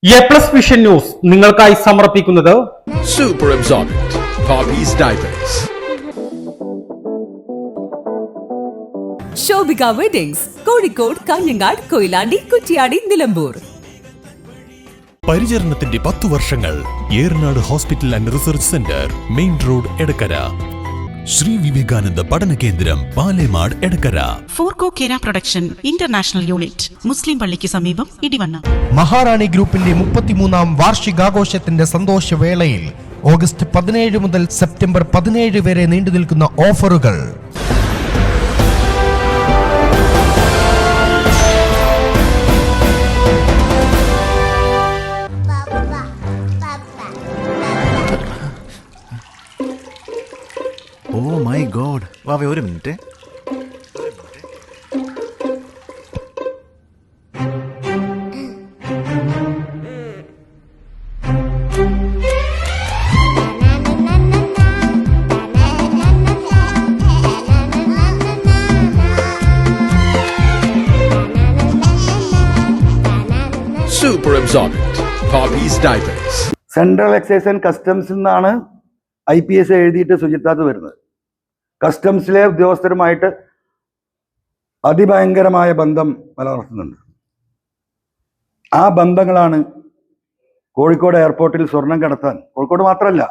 A+ vision news നിങ്ങൾക്കായി സമർപ്പിക്കുന്നത് Super Absorbent Poppy's Diapers. Shobhika weddings Kozhikode, Kanhangad, Koyilandy, Kuttiady, Nilambur. പരിചരണത്തിന്റെ 10 വർഷങ്ങൾ. Eranad hospital and research centre, main road, Edakkara. Sree Vivekananda പഠന കേന്ദ്രം, പാലേമാട്, എടക്കര. ഫോർകോ കേര പ്രൊഡക്ഷൻ ഇന്റർനാഷണൽ യൂണിറ്റ്, മുസ്ലിം പള്ളിക്ക് സമീപം, ഇടിവണ്ണ. മഹാറാണി ഗ്രൂപ്പിന്റെ 33ാം വാർഷികാഘോഷത്തിന്റെ സന്തോഷവേളയിൽ ഓഗസ്റ്റ് 17 മുതൽ സെപ്റ്റംബർ 17 വരെ നീണ്ടുനിൽക്കുന്ന ഓഫറുകൾ. ഓ മൈ ഗോഡ്, വാവേ ഒരു minute. Super Absorbent Poppy's Diapers. Central excise and കസ്റ്റംസിൽ നിന്നാണ് IPS എഴുതിയിട്ട് സുജിത്താത്ത് വരുന്നത്. കസ്റ്റംസിലെ ഉദ്യോഗസ്ഥരുമായിട്ട് അതിഭയങ്കരമായ ബന്ധം നിലനിർത്തുന്നുണ്ട്. ആ ബന്ധങ്ങളാണ് കോഴിക്കോട് എയർപോർട്ടിൽ സ്വർണം കടത്താൻ, കോഴിക്കോട് മാത്രമല്ല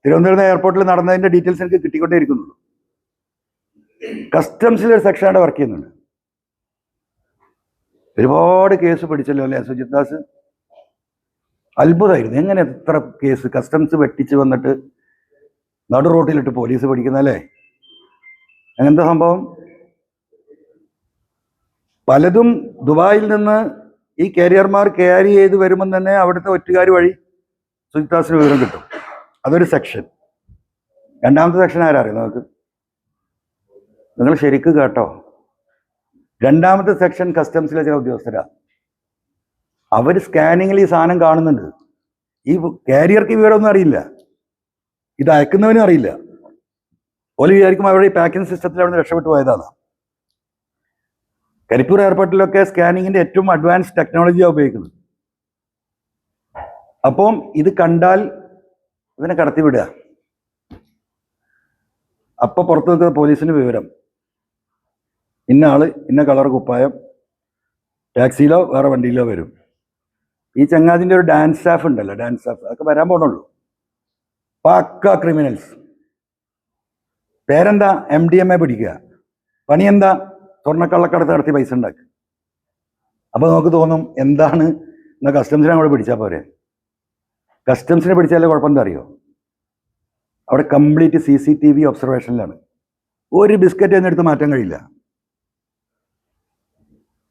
തിരുവനന്തപുരം എയർപോർട്ടിൽ നടന്നതിൻ്റെ ഡീറ്റെയിൽസ് എനിക്ക് കിട്ടിക്കൊണ്ടേയിരിക്കുന്നുള്ളൂ. കസ്റ്റംസിലൊരു സെക്ഷനായിട്ട് വർക്ക് ചെയ്യുന്നുണ്ട്. ഒരുപാട് കേസ് പിടിച്ചല്ലോ അല്ലേ സുജിത്താസ്? അത്ഭുതമായിരുന്നു. എങ്ങനെ എത്ര കേസ് കസ്റ്റംസ് വെട്ടിച്ച് വന്നിട്ട് നടു റോട്ടിലിട്ട് പോലീസ് പിടിക്കുന്നല്ലേ? അങ്ങനത്തെ സംഭവം പലതും ദുബായിൽ നിന്ന് ഈ കാരിയർമാർ ക്യാരി ചെയ്ത് വരുമ്പം തന്നെ അവിടുത്തെ ഒറ്റുകാർ വഴി സുജിത്താസിന് വിവരം കിട്ടും. അതൊരു സെക്ഷൻ. രണ്ടാമത്തെ സെക്ഷൻ ആരറിയാം നമുക്ക്? നിങ്ങൾ ശരിക്കും കേട്ടോ. രണ്ടാമത്തെ സെക്ഷൻ കസ്റ്റംസിലെ ചില ഉദ്യോഗസ്ഥരാ. അവർ സ്കാനിങ്ങിൽ ഈ സാധനം കാണുന്നുണ്ട്. ഈ കാരിയർക്ക് വിവരമൊന്നും അറിയില്ല, ഇത് അയക്കുന്നവനും അറിയില്ല. ഓല് വിചാരിക്കും അവരുടെ ഈ പാക്കിംഗ് സിസ്റ്റത്തിൽ അവിടെ നിന്ന് രക്ഷപ്പെട്ടു പോയതാണ്. കരിപ്പൂർ എയർപോർട്ടിലൊക്കെ സ്കാനിങ്ങിന്റെ ഏറ്റവും അഡ്വാൻസ് ടെക്നോളജിയാണ് ഉപയോഗിക്കുന്നത്. അപ്പം ഇത് കണ്ടാൽ ഇതിനെ കടത്തിവിടുക. അപ്പോൾ പുറത്ത് നിൽക്കുന്ന പോലീസിന് വിവരം, ഇന്ന ആള് ഇന്ന കളർ കുപ്പായം ടാക്സിയിലോ വേറെ വണ്ടിയിലോ വരും. ഈ ചങ്ങാതിൻ്റെ ഒരു ഡാൻസ് സ്റ്റാഫ് ഉണ്ടല്ലോ, ഡാൻസ് സ്റ്റാഫ്, അതൊക്കെ വരാൻ പോകണുള്ളൂ. പക്ക ക്രിമിനൽസ്. പേരെന്താ? MDMA പിടിക്കുക. പണി എന്താ? സ്വർണ്ണക്കള്ളക്കടത്ത് നടത്തി പൈസ ഉണ്ടാക്കുക. അപ്പോൾ നമുക്ക് തോന്നും എന്താണ് എന്നാൽ കസ്റ്റംസിനെ അങ്ങോട്ട് പിടിച്ചാൽ പോരെ. കസ്റ്റംസിനെ പിടിച്ചാലേ കുഴപ്പം എന്താ അറിയോ? അവിടെ കംപ്ലീറ്റ് CCTV ഒബ്സർവേഷനിലാണ്. ഒരു ബിസ്ക്കറ്റ് എന്നെടുത്ത് മാറ്റാൻ കഴിയില്ല.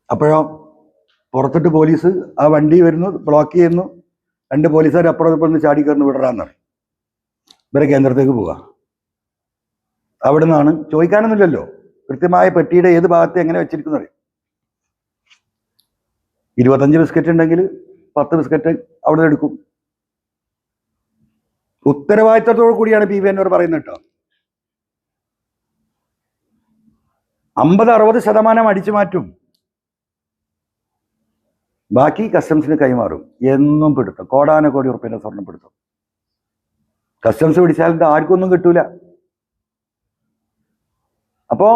അപ്പോഴോ പുറത്തിട്ട് പോലീസ് ആ വണ്ടി വരുന്നു, ബ്ലോക്ക് ചെയ്യുന്നു. 2 പോലീസുകാർ അപ്പുറത്ത് ചാടി കയറുന്നു, വിടറാന്ന് പറയും. ഇവരെ കേന്ദ്രത്തേക്ക് പോവുക. അവിടെ നിന്നാണ് ചോദിക്കാനൊന്നുമില്ലല്ലോ, കൃത്യമായ പെട്ടിയുടെ ഏത് ഭാഗത്ത് എങ്ങനെ വെച്ചിരിക്കുന്നു അറിയും. 25 ബിസ്ക്കറ്റ് ഉണ്ടെങ്കിൽ 10 ബിസ്ക്കറ്റ് അവിടെ നിന്ന് എടുക്കും. ഉത്തരവാദിത്തത്തോടു കൂടിയാണ് PV എന്നവർ പറയുന്നത് കേട്ടോ. 50-60% അടിച്ചു മാറ്റും, ബാക്കി കസ്റ്റംസിന് കൈമാറും. എന്നും പിടുത്തം, കോടാനക്കോടി ഉറുപ്പിന്റെ സ്വർണം പിടുത്തം. കസ്റ്റംസ് പിടിച്ചാൽ ആർക്കും ഒന്നും കിട്ടൂല. അപ്പോ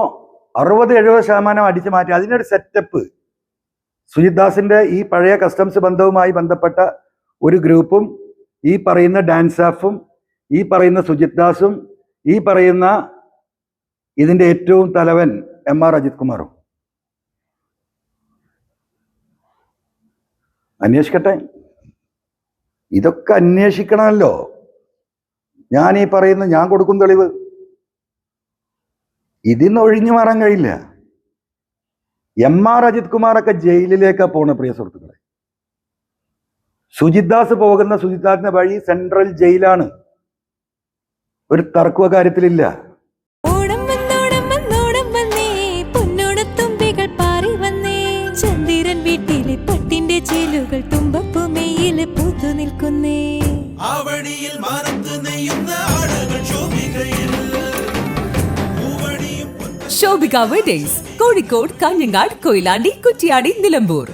60-70% അടിച്ചു മാറ്റി. അതിനൊരു സെറ്റപ്പ് സുജിത്ദാസിന്റെ ഈ പഴയ കസ്റ്റംസ് ബന്ധവുമായി ബന്ധപ്പെട്ട ഒരു ഗ്രൂപ്പും, ഈ പറയുന്ന ഡാൻസ് സ്റ്റാഫും, ഈ പറയുന്ന സുജിത്ദാസും, ഈ പറയുന്ന ഇതിന്റെ ഏറ്റവും തലവൻ MR അജിത് കുമാറും അന്വേഷിക്കട്ടെ. ഇതൊക്കെ അന്വേഷിക്കണമല്ലോ. ഞാൻ ഈ പറയുന്ന, ഞാൻ കൊടുക്കും തെളിവ്. ഇതിന്ന് ഒഴിഞ്ഞു മാറാൻ കഴിയില്ല. MR അജിത് കുമാറൊക്കെ ജയിലിലേക്കാണ് പോണ പ്രിയ സുഹൃത്തുക്കളെ. സുജിത്ദാസ് പോകുന്ന, സുജിത്ദാസിന്റെ വഴി സെൻട്രൽ ജയിലാണ്. ഒരു തർക്കവ കാര്യത്തിലില്ല. പട്ടിന്റെ ചേലുകൾ തുമ്പപ്പുമേയില് പൂത്തു നിൽക്കുന്നേ. ശോഭിക വെഡിങ്സ് കോഴിക്കോട്, കാഞ്ഞങ്ങാട്, കൊയിലാണ്ടി, കുറ്റിയാടി, നിലമ്പൂർ.